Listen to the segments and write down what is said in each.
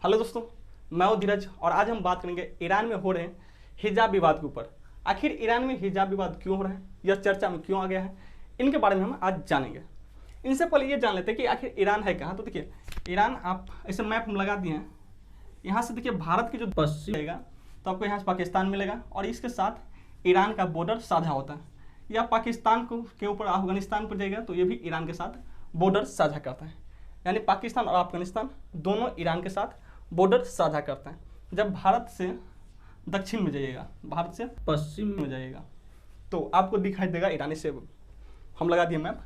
Hello दोस्तों, मैं हूं धीरज और आज हम बात करेंगे ईरान में हो रहे हिजाब विवाद के ऊपर। आखिर ईरान में हिजाब विवाद क्यों हो रहा है, यह चर्चा में क्यों आ गया है, इनके बारे में हम आज जानेंगे। इनसे पहले ये जान लेते हैं कि आखिर ईरान है कहाँ। तो देखिए, ईरान आप ऐसे मैप हम लगा दिए हैं। यहाँ से देखिए भारत की जो पश्चिम मिलेगा तो आपको यहाँ से पाकिस्तान मिलेगा और इसके साथ ईरान का बॉर्डर साझा होता है। या पाकिस्तान को के ऊपर अफगानिस्तान पर जाएगा तो ये भी ईरान के साथ बॉर्डर साझा करता है। यानी पाकिस्तान और अफगानिस्तान दोनों ईरान के साथ बॉर्डर साझा करते हैं। जब भारत से दक्षिण में जाइएगा, भारत से पश्चिम में जाइएगा तो आपको दिखाई देगा ईरानी से। हम लगा दिए मैप।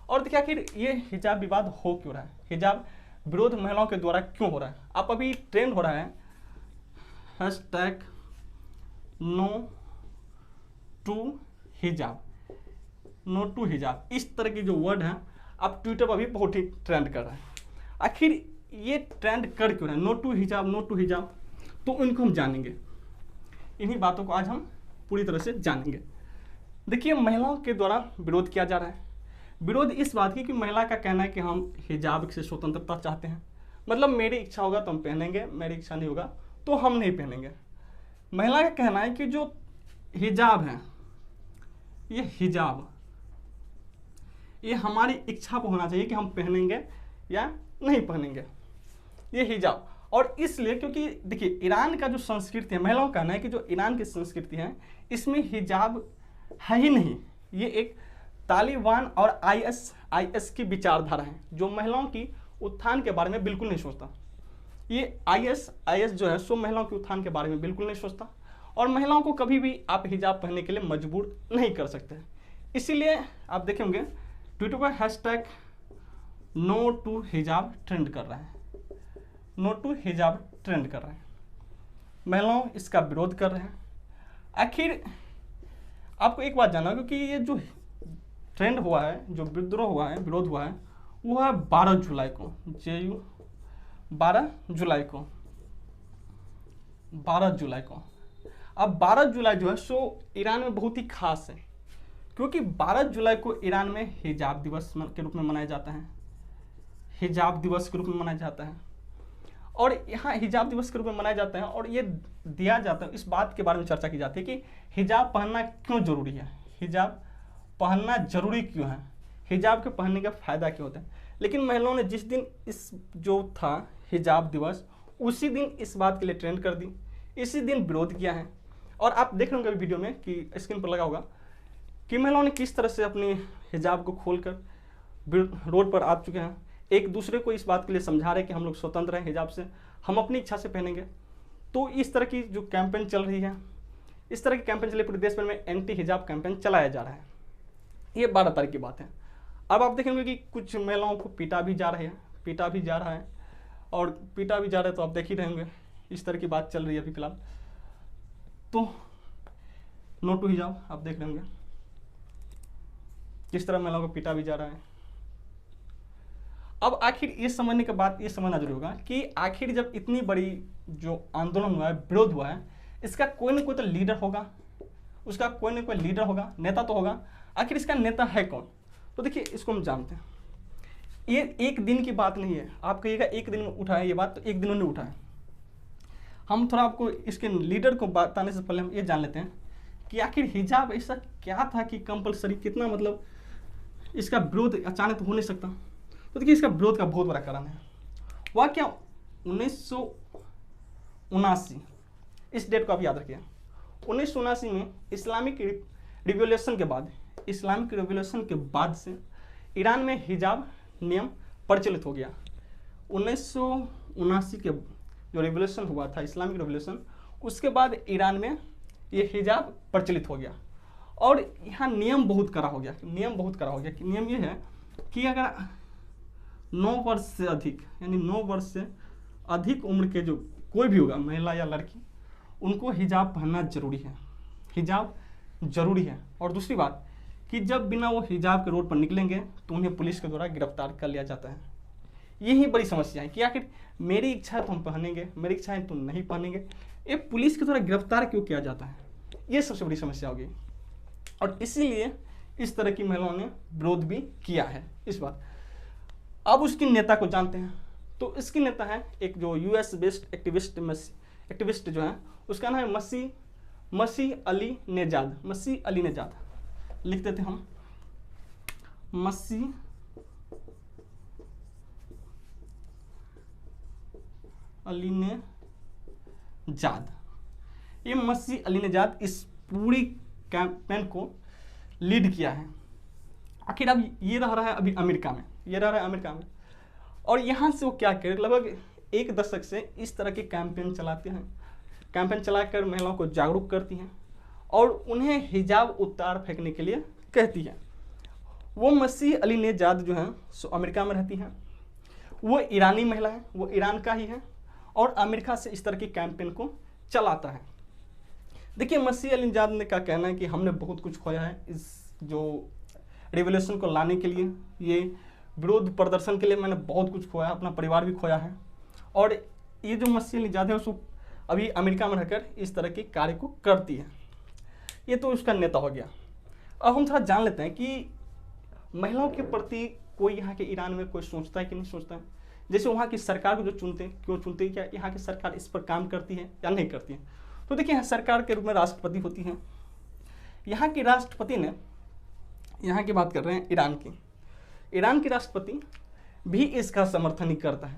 और देखिए आखिर ये हिजाब विवाद हो क्यों रहा है, हिजाब विरोध महिलाओं के द्वारा क्यों हो रहा है। आप अभी ट्रेंड हो रहा है हैशटैग नो टू हिजाब, नो टू हिजाब, इस तरह की जो वर्ड है आप ट्विटर पर भी बहुत ही ट्रेंड कर रहे हैं। आखिर ये ट्रेंड कर क्यों रहा है, नो टू हिजाब, नो टू हिजाब, तो इनको हम जानेंगे। इन्हीं बातों को आज हम पूरी तरह से जानेंगे। देखिए, महिलाओं के द्वारा विरोध किया जा रहा है। विरोध इस बात की कि महिला का कहना है कि हम हिजाब से स्वतंत्रता चाहते हैं, मतलब मेरी इच्छा होगा तो हम पहनेंगे, मेरी इच्छा नहीं होगा तो हम नहीं पहनेंगे। महिला का कहना है कि जो हिजाब है, ये हिजाब ये हमारी इच्छा पर होना चाहिए कि हम पहनेंगे या नहीं पहनेंगे, ये हिजाब। और इसलिए क्योंकि देखिए ईरान का जो संस्कृति है, महिलाओं का कहना है कि जो ईरान की संस्कृति है इसमें हिजाब है ही नहीं। ये एक तालिबान और आईएस की विचारधारा है जो महिलाओं की उत्थान के बारे में बिल्कुल नहीं सोचता। ये आईएस जो है सो महिलाओं के उत्थान के बारे में बिल्कुल नहीं सोचता और महिलाओं को कभी भी आप हिजाब पहनने के लिए मजबूर नहीं कर सकते। इसीलिए आप देखे होंगे ट्विटर पर हैशटैग नो टू हिजाब ट्रेंड कर रहा है, नो टू हिजाब ट्रेंड कर रहे हैं। महिलाओं इसका विरोध कर रहे हैं। आखिर आपको एक बात जानना, क्योंकि ये जो ट्रेंड हुआ है, जो विद्रोह हुआ है, विरोध हुआ है, वो है 12 जुलाई को, 12 जुलाई को। अब 12 जुलाई जो है सो ईरान में बहुत ही खास है, क्योंकि 12 जुलाई को ईरान में हिजाब दिवस के रूप में मनाया जाता है, हिजाब दिवस के रूप में मनाया जाता है। और यहाँ हिजाब दिवस के रूप में मनाया जाता है और ये दिया जाता है, इस बात के बारे में चर्चा की जाती है कि हिजाब पहनना क्यों जरूरी है, हिजाब पहनना जरूरी क्यों है, हिजाब के पहनने का फायदा क्या होता है। लेकिन महिलाओं ने जिस दिन इस जो था हिजाब दिवस, उसी दिन इस बात के लिए ट्रेंड कर दी, इसी दिन विरोध किया है। और आप देख रहे होंगे वीडियो में कि स्क्रीन पर लगा होगा कि महिलाओं ने किस तरह से अपनी हिजाब को खोलकर रोड पर आ चुके हैं, एक दूसरे को इस बात के लिए समझा रहे हैं कि हम लोग स्वतंत्र हैं, हिजाब से हम अपनी इच्छा से पहनेंगे। तो इस तरह की जो कैंपेन चल रही है, इस तरह की कैंपेन चले पूरे देश भर में, एंटी हिजाब कैंपेन चलाया जा रहा है। ये 12 तारीख की बात है। अब आप देखेंगे कि कुछ महिलाओं को पीटा भी जा रहा है, और पीटा भी जा रहा है तो आप देख ही रहेंगे, इस तरह की बात चल रही है अभी फिलहाल। तो नो टू हिजाब आप देख रहे होंगे किस तरह महिलाओं को पीटा भी जा रहा है। अब आखिर ये समझने के बाद ये समझना जरूरी होगा कि आखिर जब इतनी बड़ी जो आंदोलन हुआ है, विरोध हुआ है, इसका कोई ना कोई तो लीडर होगा, उसका कोई ना कोई लीडर होगा, नेता तो होगा। आखिर इसका नेता है कौन? तो देखिए इसको हम जानते हैं। ये एक दिन की बात नहीं है। आप कहिएगा एक दिन में उठा है ये बात, तो एक दिन में उठा है। हम थोड़ा आपको इसके लीडर को बताने से पहले हम ये जान लेते हैं कि आखिर हिजाब ऐसा क्या था कि कंपलसरी, कितना मतलब इसका विरोध अचानक तो हो नहीं सकता। तो देखिए इसका विरोध का बहुत बड़ा कारण है। वह क्या, 1979, इस डेट को आप याद रखिए। 1979 में इस्लामिक रिवॉल्यूशन के बाद से ईरान में हिजाब नियम प्रचलित हो गया। 1979 के जो रिवॉल्यूशन हुआ था, इस्लामिक रिवॉल्यूशन, उसके बाद ईरान में ये हिजाब प्रचलित हो गया और यहाँ नियम बहुत कड़ा हो गया। कि नियम ये है कि अगर 9 वर्ष से अधिक, यानी 9 वर्ष से अधिक उम्र के जो कोई भी होगा, महिला या लड़की, उनको हिजाब पहनना जरूरी है, हिजाब जरूरी है। और दूसरी बात कि जब बिना वो हिजाब के रोड पर निकलेंगे तो उन्हें पुलिस के द्वारा गिरफ्तार कर लिया जाता है। यही बड़ी समस्या है कि आखिर मेरी इच्छा है तो हम पहनेंगे, मेरी इच्छा है तो नहीं पहनेंगे, ये पुलिस के द्वारा गिरफ्तार क्यों किया जाता है, ये सबसे बड़ी समस्या होगी। और इसीलिए इस तरह की महिलाओं ने विरोध भी किया है इस बात। अब उसकी नेता को जानते हैं। तो इसकी नेता है एक जो यूएस बेस्ड एक्टिविस्ट जो है, उसका नाम है मसीह अली नेजाद। मसीह अली नेजाद लिख देते हम, मसीह अली नेजाद। ये मसीह अली नेजाद इस पूरी कैंपेन को लीड किया है। आखिर अब ये रह रहा है अभी अमेरिका में, और यहाँ से वो क्या करे, लगभग 1 दशक से इस तरह के कैंपेन चलाते हैं, कैंपेन चलाकर महिलाओं को जागरूक करती हैं और उन्हें हिजाब उतार फेंकने के लिए कहती है। वो मसीह अली नेजाद जो हैं सो अमेरिका में रहती हैं, वो ईरानी महिला है, वो ईरान का ही है और अमेरिका से इस तरह की कैंपेन को चलाता है। देखिए मसीह अली नेजाद ने क्या कहना है कि हमने बहुत कुछ खोया है इस जो रिवोल्यूशन को लाने के लिए, ये विरोध प्रदर्शन के लिए मैंने बहुत कुछ खोया, अपना परिवार भी खोया है। और ये जो मसीह अली नेजाद है उसको अभी अमेरिका में रहकर इस तरह के कार्य को करती है। ये तो उसका नेता हो गया। अब हम थोड़ा जान लेते हैं कि महिलाओं के प्रति कोई यहाँ के ईरान में कोई सोचता है कि नहीं सोचता है। जैसे वहाँ की सरकार को जो चुनते हैं, क्यों चुनते हैं, क्या यहाँ की सरकार इस पर काम करती है या नहीं करती है। तो देखिए यहाँ सरकार के रूप में राष्ट्रपति होती हैं। यहाँ की राष्ट्रपति ने, यहाँ की बात कर रहे हैं ईरान की राष्ट्रपति भी इसका समर्थन ही करता है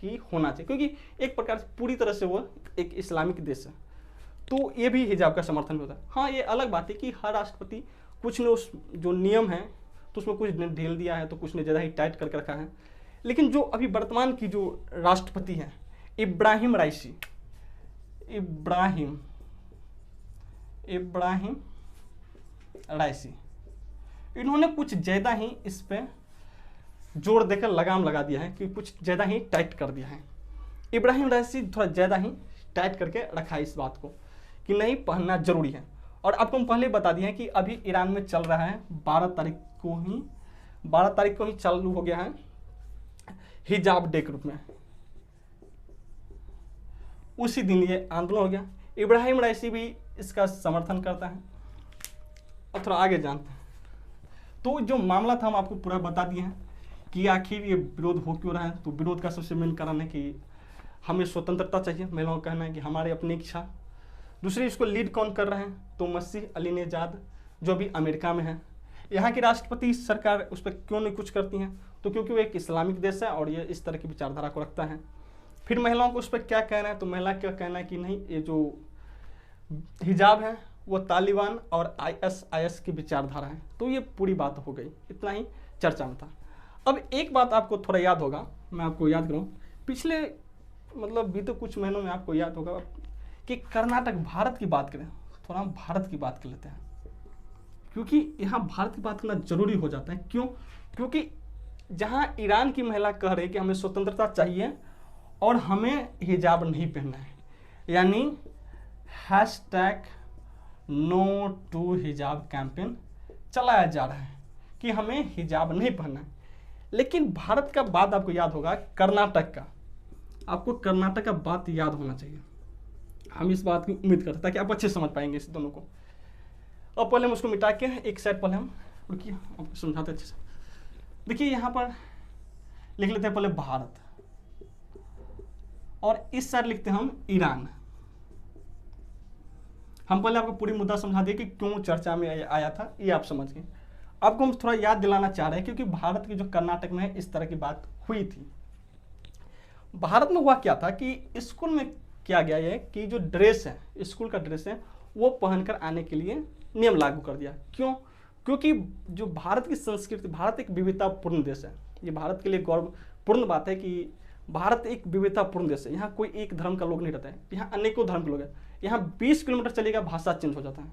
कि होना चाहिए, क्योंकि एक प्रकार से पूरी तरह से वो एक इस्लामिक देश है, तो ये भी हिजाब का समर्थन होता है। हाँ, ये अलग बात है कि हर राष्ट्रपति कुछ ने उस जो नियम है तो उसमें कुछ ने ढील दिया है, तो कुछ ने ज़्यादा ही टाइट करके रखा है। लेकिन जो अभी वर्तमान की जो राष्ट्रपति हैं इब्राहिम राइसी, इन्होंने कुछ ज़्यादा ही इस पर जोर देकर लगाम लगा दिया है कि कुछ ज़्यादा ही टाइट कर दिया है। इब्राहिम राइसी थोड़ा ज़्यादा ही टाइट करके रखा है इस बात को कि नहीं, पहनना जरूरी है। और आपको हम पहले बता दिए हैं कि अभी ईरान में चल रहा है 12 तारीख को ही चालू हो गया है हिजाब डे के रूप में, उसी दिन ये आंदोलन हो गया। इब्राहिम राइसी भी इसका समर्थन करता है। और थोड़ा आगे जानते हैं, तो जो मामला था हम आपको पूरा बता दिए हैं कि आखिर ये विरोध हो क्यों रहा है। तो विरोध का सबसे मेन कारण है कि हमें स्वतंत्रता चाहिए। महिलाओं का कहना है कि हमारे अपनी इच्छा। दूसरी, इसको लीड कौन कर रहे हैं, तो मसीह अली नेजाद जो अभी अमेरिका में है। यहाँ की राष्ट्रपति सरकार उस पर क्यों नहीं कुछ करती हैं, तो क्योंकि वो एक इस्लामिक देश है और ये इस तरह की विचारधारा को रखता है। फिर महिलाओं को उस पर क्या कहना है, तो महिला क्या कहना है कि नहीं, ये जो हिजाब है वो तालिबान और ISIS की विचारधारा है। तो ये पूरी बात हो गई, इतना ही चर्चा में था। अब एक बात आपको थोड़ा याद होगा, मैं आपको याद कराऊँ, पिछले बीते कुछ महीनों में आपको याद होगा कि कर्नाटक, भारत की बात करें, थोड़ा हम भारत की बात कर लेते हैं, क्योंकि यहाँ भारत की बात करना जरूरी हो जाता है। क्यों? क्योंकि जहाँ ईरान की महिला कह रही है कि हमें स्वतंत्रता चाहिए और हमें हिजाब नहीं पहनना है, यानी #NoToHijab कैंपेन चलाया जा रहा है कि हमें हिजाब नहीं पहनना है। लेकिन भारत का बात आपको याद होगा, कर्नाटक का, आपको कर्नाटक का बात याद होना चाहिए। हम इस बात की उम्मीद करते हैं ताकि आप अच्छे समझ पाएंगे इस दोनों को। और पहले हम उसको मिटा के एक साइड, पहले हम रुकिए आपको समझाते अच्छे से। देखिए यहाँ पर लिख लेते हैं पहले भारत, और इस साइड लिखते हैं हम ईरान। हम पहले आपको पूरी मुद्दा समझा दिए कि क्यों चर्चा में आया था, ये आप समझ गए। आपको हम थोड़ा याद दिलाना चाह रहे हैं क्योंकि भारत की जो कर्नाटक में है इस तरह की बात हुई थी। भारत में हुआ क्या था कि स्कूल में किया गया है कि जो ड्रेस है, स्कूल का ड्रेस है, वो पहनकर आने के लिए नियम लागू कर दिया। क्यों? क्योंकि जो भारत की संस्कृति, भारत एक विविधतापूर्ण देश है। ये भारत के लिए गौरवपूर्ण बात है कि भारत एक विविधतापूर्ण देश है। यहाँ कोई एक धर्म का लोग नहीं रहता है, यहाँ अनेकों धर्म के लोग हैं। यहाँ 20 किलोमीटर चलेगा भाषा चेंज हो जाता है।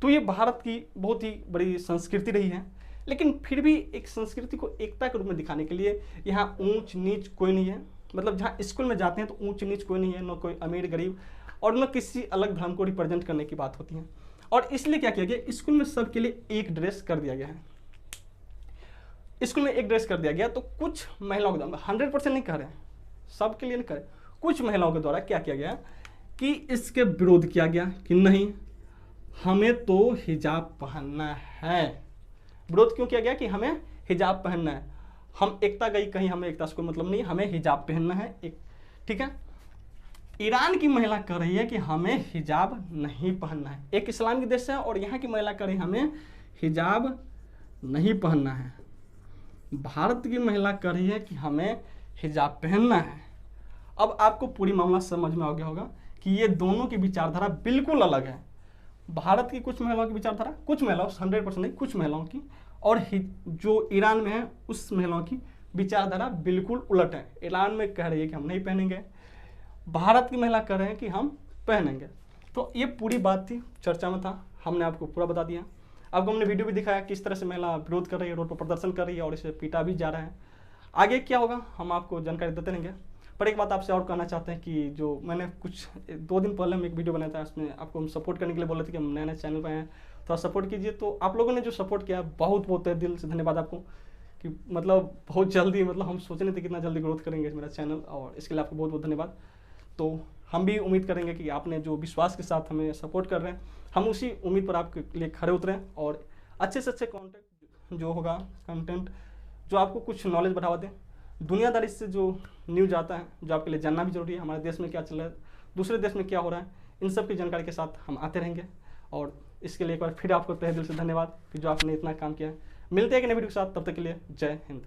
तो ये भारत की बहुत ही बड़ी संस्कृति रही है। लेकिन फिर भी एक संस्कृति को एकता के रूप में दिखाने के लिए यहाँ ऊंच नीच कोई नहीं है। जहाँ स्कूल में जाते हैं तो ऊंच नीच कोई नहीं है, न कोई अमीर गरीब, और न किसी अलग धर्म को रिप्रेजेंट करने की बात होती है। और इसलिए क्या किया गया, स्कूल में सबके लिए एक ड्रेस कर दिया गया है। स्कूल में एक ड्रेस कर दिया गया, तो कुछ महिलाओं के द्वारा, 100% नहीं कह रहे हैं, सबके लिए नहीं कह रहे, कुछ महिलाओं के द्वारा क्या किया गया कि इसके विरोध किया गया कि नहीं, हमें तो हिजाब पहनना है। विरोध क्यों किया गया कि हमें हिजाब पहनना है। हम एकता गई कहीं, हमें एकता से कोई मतलब नहीं, हमें हिजाब पहनना है एक, ठीक है। ईरान की महिला कह रही है कि हमें हिजाब नहीं पहनना है, एक इस्लामिक देश है और यहाँ की महिला कह रही है हमें हिजाब नहीं पहनना है। भारत की महिला कह रही है कि हमें हिजाब पहनना है। अब आपको पूरी मामला समझ में आ गया होगा कि ये दोनों की विचारधारा बिल्कुल अलग है। भारत की कुछ महिलाओं की विचारधारा, कुछ महिलाओं 100% नहीं, कुछ महिलाओं की, और जो ईरान में है उस महिलाओं की विचारधारा बिल्कुल उलट है। ईरान में कह रही है कि हम नहीं पहनेंगे, भारत की महिला कह रहे हैं कि हम पहनेंगे। तो ये पूरी बात थी, चर्चा में था, हमने आपको पूरा बता दिया। आपको हमने वीडियो भी दिखाया किस तरह से महिला विरोध कर रही है, रोड पर प्रदर्शन कर रही है और इसे पीटा भी जा रहा है। आगे क्या होगा हम आपको जानकारी देते रहेंगे। पर एक बात आपसे और कहना चाहते हैं कि जो मैंने कुछ 2 दिन पहले हम एक वीडियो बनाया था, उसमें आपको हम सपोर्ट करने के लिए बोले थे कि हम नए नए चैनल पर हैं, थोड़ा सपोर्ट कीजिए। तो आप लोगों ने जो सपोर्ट किया बहुत बहुत दिल से धन्यवाद आपको, कि मतलब बहुत जल्दी, मतलब हम सोच नहीं थे कितना जल्दी ग्रोथ करेंगे मेरा चैनल, और इसके लिए आपको बहुत बहुत धन्यवाद। तो हम भी उम्मीद करेंगे कि आपने जो विश्वास के साथ हमें सपोर्ट कर रहे हैं, हम उसी उम्मीद पर आपके लिए खड़े उतरें और अच्छे से अच्छे कंटेंट जो होगा, कंटेंट जो आपको कुछ नॉलेज बढ़ावा दें। दुनियादारी से जो न्यूज़ आता है, जो आपके लिए जानना भी जरूरी है, हमारे देश में क्या चल रहा है, दूसरे देश में क्या हो रहा है, इन सब की जानकारी के साथ हम आते रहेंगे। और इसके लिए एक बार फिर आपको तहे दिल से धन्यवाद कि जो आपने इतना काम किया है। मिलते हैं कि नए वीडियो के साथ, तब तक के लिए जय हिंद।